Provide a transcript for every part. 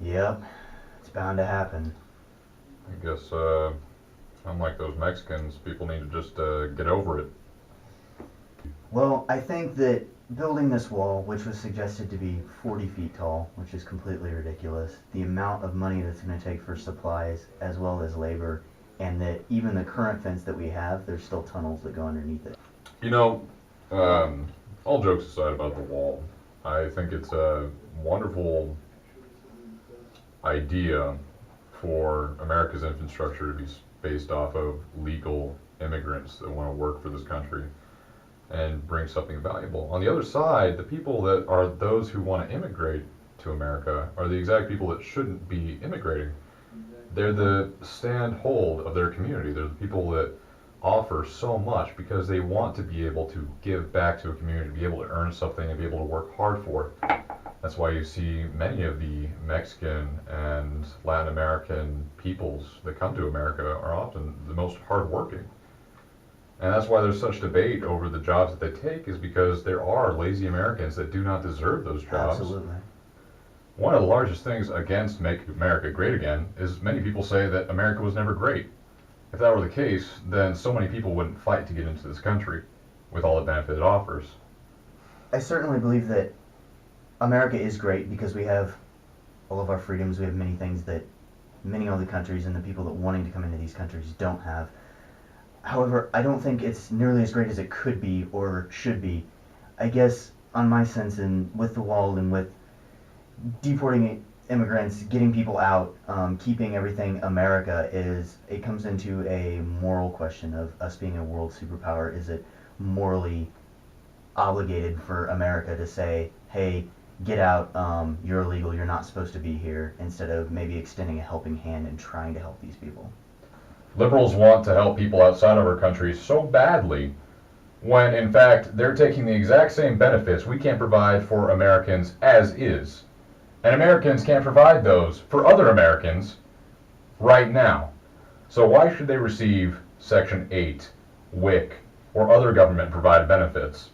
Yep, it's bound to happen. I guess, unlike those Mexicans, people need to just get over it. Well, I think that building this wall, which was suggested to be 40 feet tall, which is completely ridiculous, the amount of money that's going to take for supplies as well as labor, and that even the current fence that we have, there's still tunnels that go underneath it. You know, um, all jokes aside about the wall, I think it's a wonderful idea for America's infrastructure to be based off of legal immigrants that want to work for this country and bring something valuable. On the other side, the people that are those who want to immigrate to America are the exact people that shouldn't be immigrating. They're the stand hold of their community. They're the people that offer so much because they want to be able to give back to a community, be able to earn something and be able to work hard for it. That's why you see many of the Mexican and Latin American peoples that come to America are often the most hardworking. And that's why there's such debate over the jobs that they take, is because there are lazy Americans that do not deserve those jobs. Absolutely. One of the largest things against Make America Great Again is many people say that America was never great. If that were the case, then so many people wouldn't fight to get into this country with all the benefit it offers. I certainly believe that America is great because we have all of our freedoms. We have many things that many other countries and the people that wanting to come into these countries don't have. However, I don't think it's nearly as great as it could be or should be. I guess on my sense, and with the wall and with deporting immigrants, getting people out, keeping everything America, is it comes into a moral question of us being a world superpower. Is it morally obligated for America to say, hey, get out, you're illegal, you're not supposed to be here, instead of maybe extending a helping hand and trying to help these people? Liberals want to help people outside of our country so badly when in fact they're taking the exact same benefits we can't provide for Americans as is. And Americans can't provide those for other Americans right now. So why should they receive Section 8, WIC, or other government provided benefits?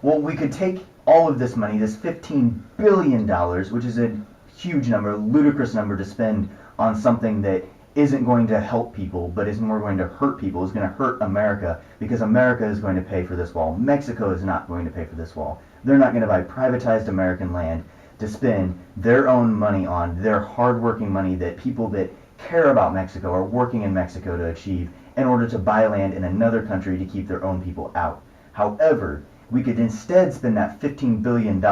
Well, we could take all of this money, this $15 billion, which is a huge number, a ludicrous number to spend on something that isn't going to help people, but is more going to hurt people, is going to hurt America, because America is going to pay for this wall. Mexico is not going to pay for this wall. They're not going to buy privatized American land to spend their own money on, their hardworking money that people that care about Mexico are working in Mexico to achieve, in order to buy land in another country to keep their own people out. However, we could instead spend that $15 billion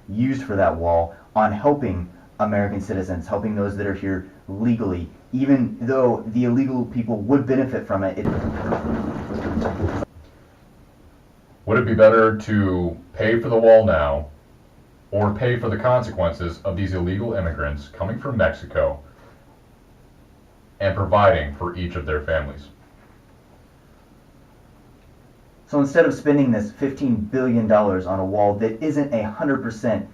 used for that wall on helping American citizens, helping those that are here legally, even though the illegal people would benefit from it. Would it be better to pay for the wall now or pay for the consequences of these illegal immigrants coming from Mexico and providing for each of their families? So instead of spending this $15 billion on a wall that isn't 100%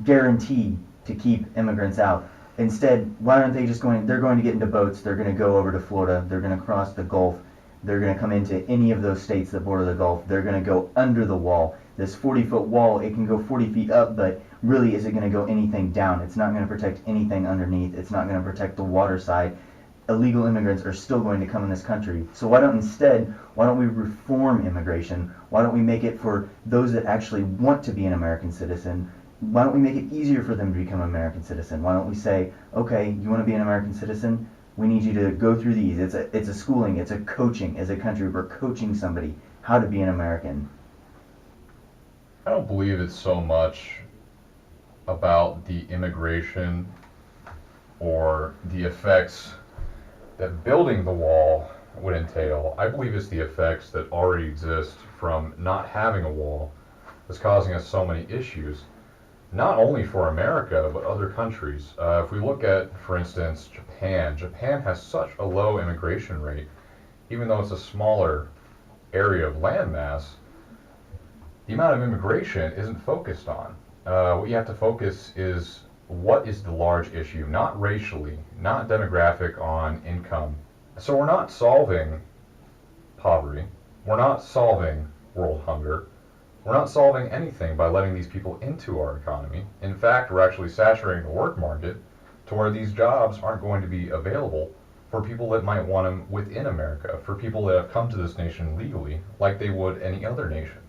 guaranteed to keep immigrants out, instead, why aren't they just going? They're going to get into boats. They're going to go over to Florida. They're going to cross the Gulf. They're going to come into any of those states that border the Gulf. They're going to go under the wall. This 40-foot wall, it can go 40 feet up, but really, is it going to go anything down? It's not going to protect anything underneath. It's not going to protect the water side. Illegal immigrants are still going to come in this country. So why don't we reform immigration? Why don't we make it for those that actually want to be an American citizen? Why don't we make it easier for them to become an American citizen? Why don't we say, okay, you want to be an American citizen? We need you to go through these. It's a schooling, it's a coaching. As a country, we're coaching somebody how to be an American. I don't believe it's so much about the immigration or the effects that building the wall would entail. I believe it's the effects that already exist from not having a wall that's causing us so many issues, not only for America, but other countries. If we look at, for instance, Japan has such a low immigration rate, even though it's a smaller area of landmass. The amount of immigration isn't focused on. What you have to focus is what is the large issue, not racially, not demographic on income. So we're not solving poverty. We're not solving world hunger. We're not solving anything by letting these people into our economy. In fact, we're actually saturating the work market to where these jobs aren't going to be available for people that might want them within America, for people that have come to this nation legally, like they would any other nation.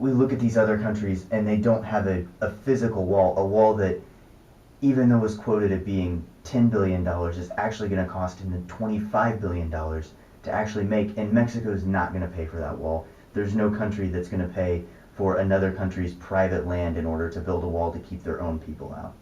We look at these other countries and they don't have a physical wall, a wall that, even though it's quoted at being $10 billion, is actually going to cost them $25 billion to actually make, and Mexico's not going to pay for that wall. There's no country that's going to pay for another country's private land in order to build a wall to keep their own people out.